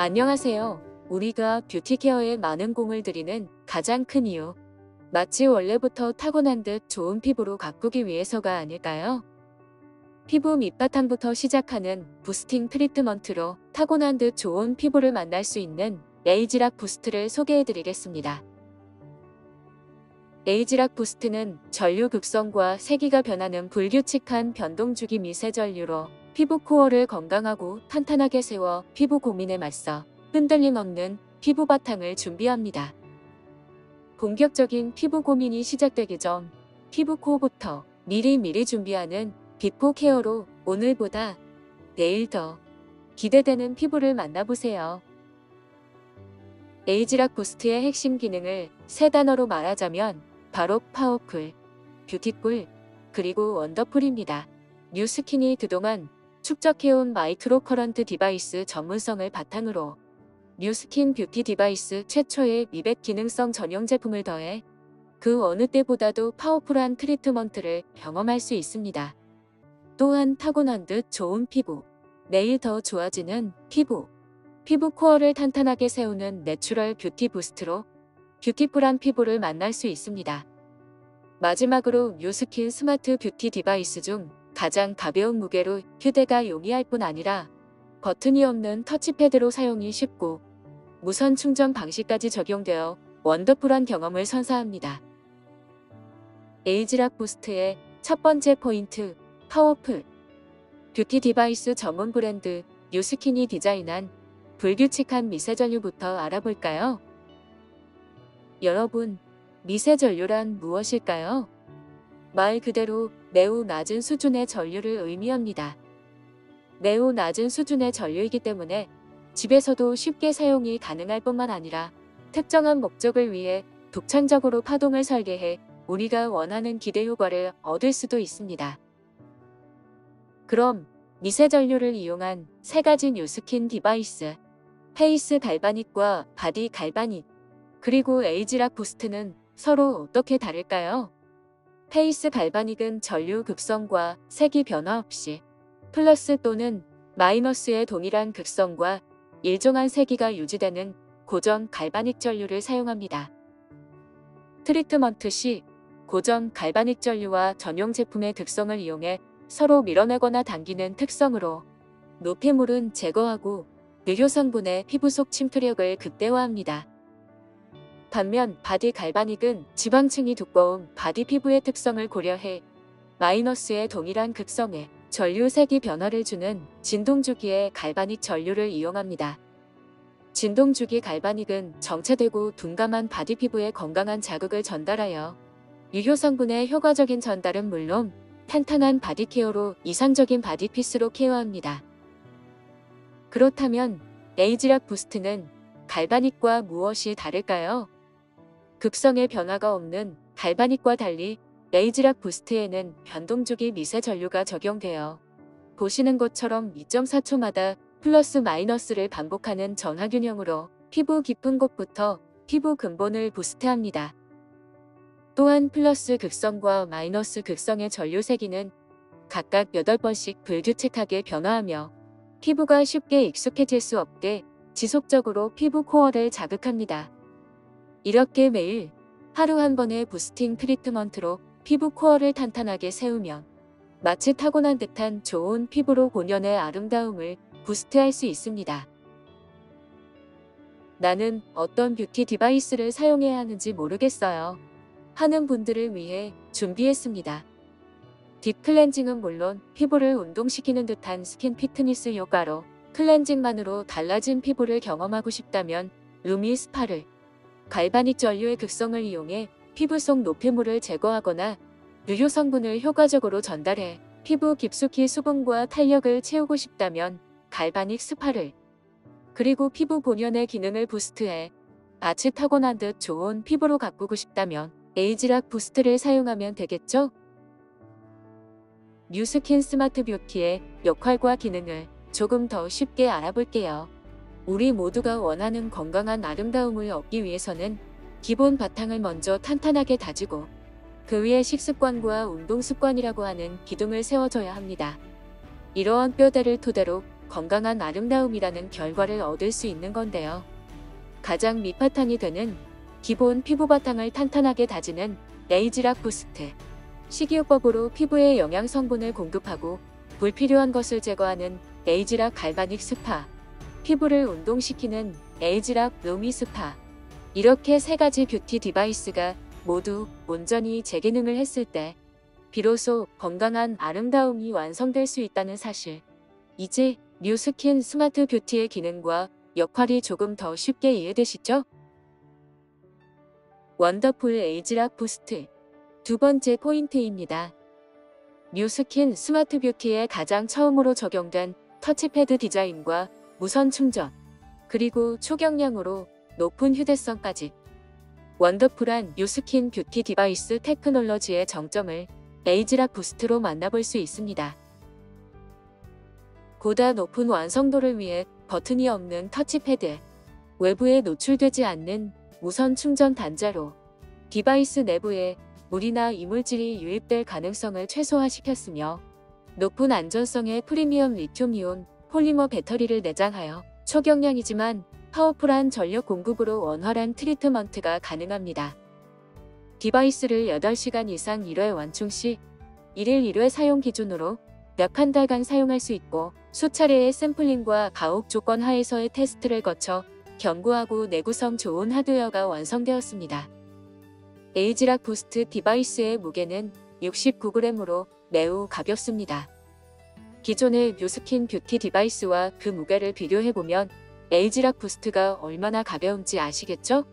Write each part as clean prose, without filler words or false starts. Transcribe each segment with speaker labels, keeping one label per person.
Speaker 1: 안녕하세요. 우리가 뷰티 케어에 많은 공을 들이는 가장 큰 이유. 마치 원래부터 타고난 듯 좋은 피부로 가꾸기 위해서가 아닐까요? 피부 밑바탕부터 시작하는 부스팅 트리트먼트로 타고난 듯 좋은 피부를 만날 수 있는 에이지락 부스트를 소개해드리겠습니다. 에이지락 부스트는 전류 극성과 세기가 변하는 불규칙한 변동주기 미세 전류로 피부 코어를 건강하고 탄탄하게 세워 피부 고민에 맞서 흔들림 없는 피부 바탕을 준비합니다. 본격적인 피부 고민이 시작되기 전 피부 코어부터 미리미리 준비하는 비포 케어로 오늘보다 내일 더 기대되는 피부를 만나보세요. 에이지락 부스트의 핵심 기능을 세 단어로 말하자면 바로 파워풀, 뷰티풀, 그리고 원더풀입니다. 뉴스킨이 그동안 축적해온 마이크로 커런트 디바이스 전문성을 바탕으로 뉴스킨 뷰티 디바이스 최초의 미백 기능성 전용 제품을 더해 그 어느 때보다도 파워풀한 트리트먼트를 경험할 수 있습니다. 또한 타고난 듯 좋은 피부, 매일 더 좋아지는 피부 코어를 탄탄하게 세우는 내추럴 뷰티 부스트로 뷰티풀한 피부를 만날 수 있습니다. 마지막으로 뉴스킨 스마트 뷰티 디바이스 중 가장 가벼운 무게로 휴대가 용이할 뿐 아니라 버튼이 없는 터치패드로 사용이 쉽고 무선 충전 방식까지 적용되어 원더풀한 경험을 선사합니다. 에이지락 부스트의 첫 번째 포인트, 파워풀. 뷰티 디바이스 전문 브랜드 뉴스킨이 디자인한 불규칙한 미세전류부터 알아볼까요? 여러분, 미세전류란 무엇일까요? 말 그대로 매우 낮은 수준의 전류를 의미합니다. 매우 낮은 수준의 전류이기 때문에 집에서도 쉽게 사용이 가능할 뿐만 아니라 특정한 목적을 위해 독창적으로 파동을 설계해 우리가 원하는 기대 효과를 얻을 수도 있습니다. 그럼 미세전류를 이용한 세 가지 뉴스킨 디바이스, 페이스 갈바닉과 바디 갈바닉, 그리고 에이지락 부스트는 서로 어떻게 다를까요? 페이스 갈바닉은 전류 극성과 세기 변화 없이 플러스 또는 마이너스의 동일한 극성과 일정한 세기가 유지되는 고전 갈바닉 전류를 사용합니다. 트리트먼트 시 고전 갈바닉 전류와 전용 제품의 특성을 이용해 서로 밀어내거나 당기는 특성으로 노폐물은 제거하고 유효 성분의 피부 속 침투력을 극대화합니다. 반면 바디 갈바닉은 지방층이 두꺼운 바디 피부의 특성을 고려해 마이너스의 동일한 극성의 전류 세기 변화를 주는 진동주기의 갈바닉 전류를 이용합니다. 진동주기 갈바닉은 정체되고 둔감한 바디 피부에 건강한 자극을 전달하여 유효 성분의 효과적인 전달은 물론 탄탄한 바디 케어로 이상적인 바디 피스로 케어합니다. 그렇다면 에이지락 부스트는 갈바닉과 무엇이 다를까요? 극성의 변화가 없는 갈바닉과 달리 에이지락 부스트에는 변동주기 미세 전류가 적용되어 보시는 것처럼 2.4초마다 플러스 마이너스를 반복하는 전하균형으로 피부 깊은 곳부터 피부 근본을 부스트합니다. 또한 플러스 극성과 마이너스 극성의 전류 세기는 각각 8번씩 불규칙하게 변화하며 피부가 쉽게 익숙해질 수 없게 지속적으로 피부 코어를 자극합니다. 이렇게 매일 하루 한 번의 부스팅 트리트먼트로 피부 코어를 탄탄하게 세우면 마치 타고난 듯한 좋은 피부로 본연의 아름다움을 부스트할 수 있습니다. 나는 어떤 뷰티 디바이스를 사용해야 하는지 모르겠어요 하는 분들을 위해 준비했습니다. 딥 클렌징은 물론 피부를 운동시키는 듯한 스킨 피트니스 효과로 클렌징만으로 달라진 피부를 경험하고 싶다면 루미 스파를 갈바닉 전류의 극성을 이용해 피부 속 노폐물을 제거하거나 유효 성분을 효과적으로 전달해 피부 깊숙이 수분과 탄력을 채우고 싶다면 갈바닉 스파를, 그리고 피부 본연의 기능을 부스트해 마치 타고난 듯 좋은 피부로 가꾸고 싶다면 에이지락 부스트를 사용하면 되겠죠? 뉴스킨 스마트 뷰티의 역할과 기능을 조금 더 쉽게 알아볼게요. 우리 모두가 원하는 건강한 아름다움을 얻기 위해서는 기본 바탕을 먼저 탄탄하게 다지고 그 위에 식습관과 운동습관이라고 하는 기둥을 세워줘야 합니다. 이러한 뼈대를 토대로 건강한 아름다움이라는 결과를 얻을 수 있는 건데요. 가장 밑바탕이 되는 기본 피부 바탕을 탄탄하게 다지는 에이지락 부스트. 식이요법으로 피부에 영양 성분을 공급하고 불필요한 것을 제거하는 에이지락 갈바닉 스파. 피부를 운동시키는 에이지락 루미 스파. 이렇게 세 가지 뷰티 디바이스가 모두 온전히 재기능을 했을 때 비로소 건강한 아름다움이 완성될 수 있다는 사실. 이제 뉴스킨 스마트 뷰티의 기능과 역할이 조금 더 쉽게 이해되시죠? 원더풀 에이지락 부스트. 두 번째 포인트입니다. 뉴스킨 스마트 뷰티에 가장 처음으로 적용된 터치패드 디자인과 무선 충전, 그리고 초경량으로 높은 휴대성까지. 원더풀한 뉴스킨 뷰티 디바이스 테크놀로지의 정점을 에이지락 부스트로 만나볼 수 있습니다. 보다 높은 완성도를 위해 버튼이 없는 터치패드, 외부에 노출되지 않는 무선 충전 단자로 디바이스 내부에 물이나 이물질이 유입될 가능성을 최소화시켰으며 높은 안전성의 프리미엄 리튬이온 폴리머 배터리를 내장하여 초경량이지만 파워풀한 전력 공급으로 원활한 트리트먼트가 가능합니다. 디바이스를 8시간 이상 1회 완충 시 1일 1회 사용 기준으로 약 한 달간 사용할 수 있고 수차례의 샘플링과 가혹 조건 하에서의 테스트를 거쳐 견고하고 내구성 좋은 하드웨어가 완성되었습니다. 에이지락 부스트 디바이스의 무게는 69g으로 매우 가볍습니다. 기존의 뉴스킨 뷰티 디바이스와 그 무게를 비교해보면 에이지락 부스트가 얼마나 가벼운지 아시겠죠?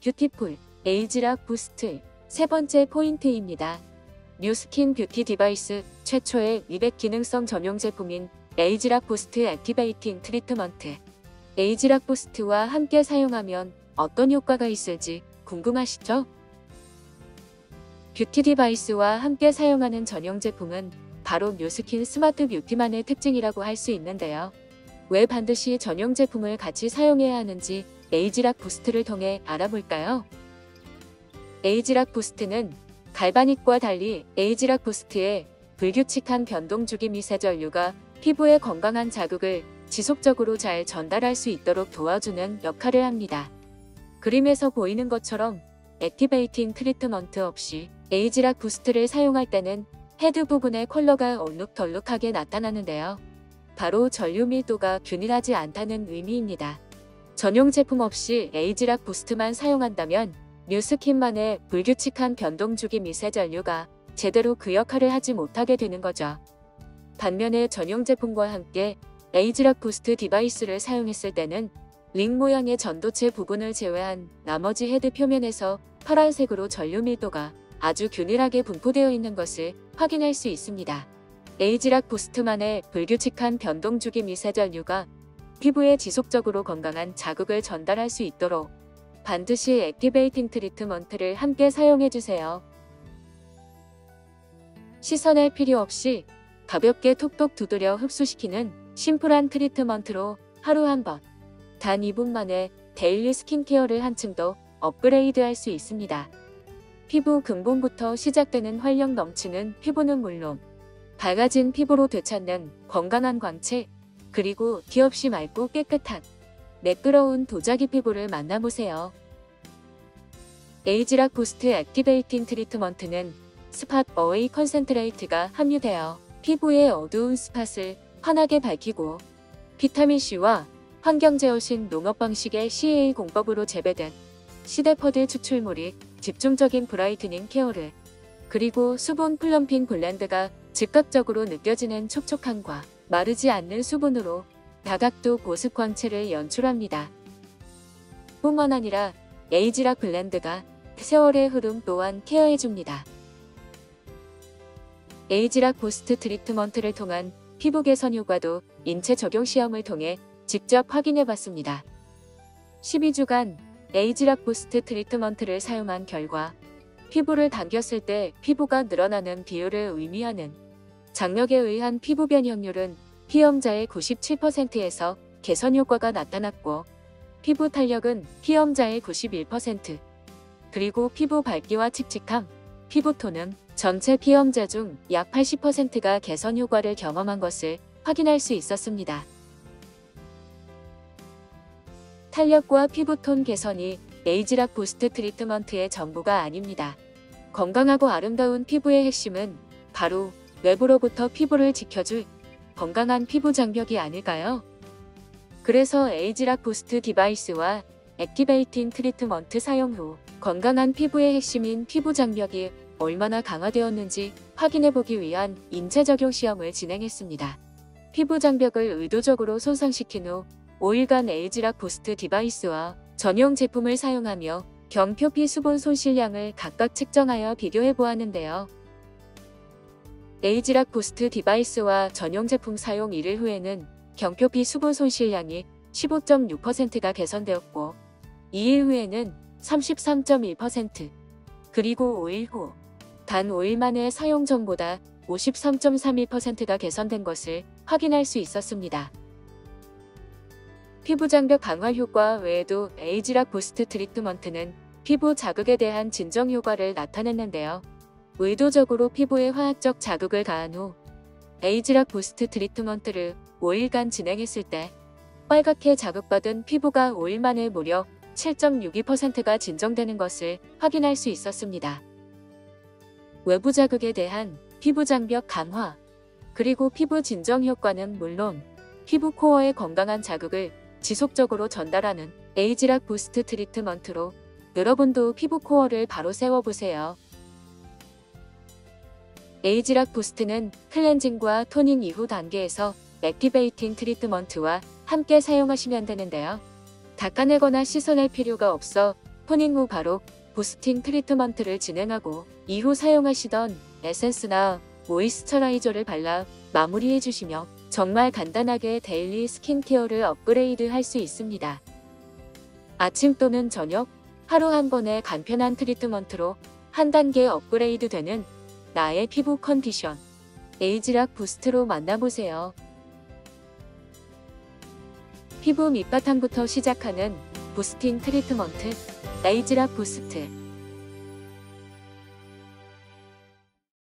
Speaker 1: 뷰티풀 에이지락 부스트. 세 번째 포인트입니다. 뉴스킨 뷰티 디바이스 최초의 미백 기능성 전용 제품인 에이지락 부스트 액티베이팅 트리트먼트. 에이지락 부스트와 함께 사용하면 어떤 효과가 있을지 궁금하시죠? 뷰티 디바이스와 함께 사용하는 전용 제품은 바로 뉴스킨 스마트 뷰티만의 특징이라고 할 수 있는데요. 왜 반드시 전용 제품을 같이 사용해야 하는지 에이지락 부스트를 통해 알아볼까요? 에이지락 부스트는 갈바닉과 달리 에이지락 부스트의 불규칙한 변동 주기 미세전류가 피부에 건강한 자극을 지속적으로 잘 전달할 수 있도록 도와주는 역할을 합니다. 그림에서 보이는 것처럼 액티베이팅 트리트먼트 없이 에이지락 부스트를 사용할 때는 헤드 부분의 컬러가 얼룩덜룩하게 나타나는데요. 바로 전류 밀도가 균일하지 않다는 의미입니다. 전용 제품 없이 에이지락 부스트만 사용한다면 뉴스킨만의 불규칙한 변동주기 미세전류가 제대로 그 역할을 하지 못하게 되는 거죠. 반면에 전용 제품과 함께 에이지락 부스트 디바이스를 사용했을 때는 링 모양의 전도체 부분을 제외한 나머지 헤드 표면에서 파란색으로 전류 밀도가 아주 균일하게 분포되어 있는 것을 확인할 수 있습니다. 에이지락 부스트만의 불규칙한 변동주기 미세전류가 피부에 지속적으로 건강한 자극을 전달할 수 있도록 반드시 액티베이팅 트리트먼트를 함께 사용해주세요. 시선할 필요 없이 가볍게 톡톡 두드려 흡수시키는 심플한 트리트먼트로 하루 한 번, 단 2분 만에 데일리 스킨케어를 한층 더 업그레이드할 수 있습니다. 피부 근본부터 시작되는 활력 넘치는 피부는 물론 밝아진 피부로 되찾는 건강한 광채, 그리고 티 없이 맑고 깨끗한 매끄러운 도자기 피부를 만나보세요. 에이지락 부스트 액티베이팅 트리트먼트는 스팟 어웨이 컨센트레이트가 함유되어 피부의 어두운 스팟을 환하게 밝히고 비타민C와 환경제어식 농업 방식의 CA 공법으로 재배된 시데퍼드 추출물이 집중적인 브라이트닝 케어를, 그리고 수분 플럼핑 블렌드가 즉각적으로 느껴지는 촉촉함과 마르지 않는 수분으로 다각도 보습 광채를 연출합니다. 뿐만 아니라 에이지락 블렌드가 세월의 흐름 또한 케어해줍니다. 에이지락 부스트 트리트먼트를 통한 피부 개선 효과도 인체 적용 시험을 통해 직접 확인해봤습니다. 12주간 에이지락 부스트 트리트먼트를 사용한 결과 피부를 당겼을 때 피부가 늘어나는 비율을 의미하는 장력에 의한 피부 변형률은 피험자의 97%에서 개선 효과가 나타났고, 피부 탄력은 피험자의 91%, 그리고 피부 밝기와 칙칙함, 피부톤은 전체 피험자 중 약 80%가 개선 효과를 경험한 것을 확인할 수 있었습니다. 탄력과 피부톤 개선이 에이지락 부스트 트리트먼트의 전부가 아닙니다. 건강하고 아름다운 피부의 핵심은 바로 외부로부터 피부를 지켜줄 건강한 피부 장벽이 아닐까요? 그래서 에이지락 부스트 디바이스와 액티베이팅 트리트먼트 사용 후 건강한 피부의 핵심인 피부 장벽이 얼마나 강화되었는지 확인해보기 위한 인체 적용 시험을 진행했습니다. 피부 장벽을 의도적으로 손상시킨 후 5일간 에이지락 부스트 디바이스와 전용 제품을 사용하며 경표피 수분 손실량을 각각 측정하여 비교해보았는데요. 에이지락 부스트 디바이스와 전용 제품 사용 1일 후에는 경표피 수분 손실량이 15.6%가 개선되었고 2일 후에는 33.1%, 그리고 5일 후 단 5일 만에 사용 전보다 53.32%가 개선된 것을 확인할 수 있었습니다. 피부 장벽 강화 효과 외에도 에이지락 부스트 트리트먼트는 피부 자극에 대한 진정 효과를 나타냈는데요. 의도적으로 피부에 화학적 자극을 가한 후 에이지락 부스트 트리트먼트를 5일간 진행했을 때 빨갛게 자극받은 피부가 5일 만에 무려 7.62%가 진정되는 것을 확인할 수 있었습니다. 외부 자극에 대한 피부 장벽 강화, 그리고 피부 진정 효과는 물론 피부 코어의 건강한 자극을 지속적으로 전달하는 에이지락 부스트 트리트먼트로 여러분도 피부 코어를 바로 세워보세요. 에이지락 부스트는 클렌징과 토닝 이후 단계에서 액티베이팅 트리트먼트와 함께 사용하시면 되는데요. 닦아내거나 씻어낼 필요가 없어 토닝 후 바로 부스팅 트리트먼트를 진행하고 이후 사용하시던 에센스나 모이스처라이저를 발라 마무리해주시며 정말 간단하게 데일리 스킨케어를 업그레이드 할 수 있습니다. 아침 또는 저녁, 하루 한 번의 간편한 트리트먼트로 한 단계 업그레이드 되는 나의 피부 컨디션, 에이지락 부스트로 만나보세요. 피부 밑바탕부터 시작하는 부스팅 트리트먼트, 에이지락 부스트.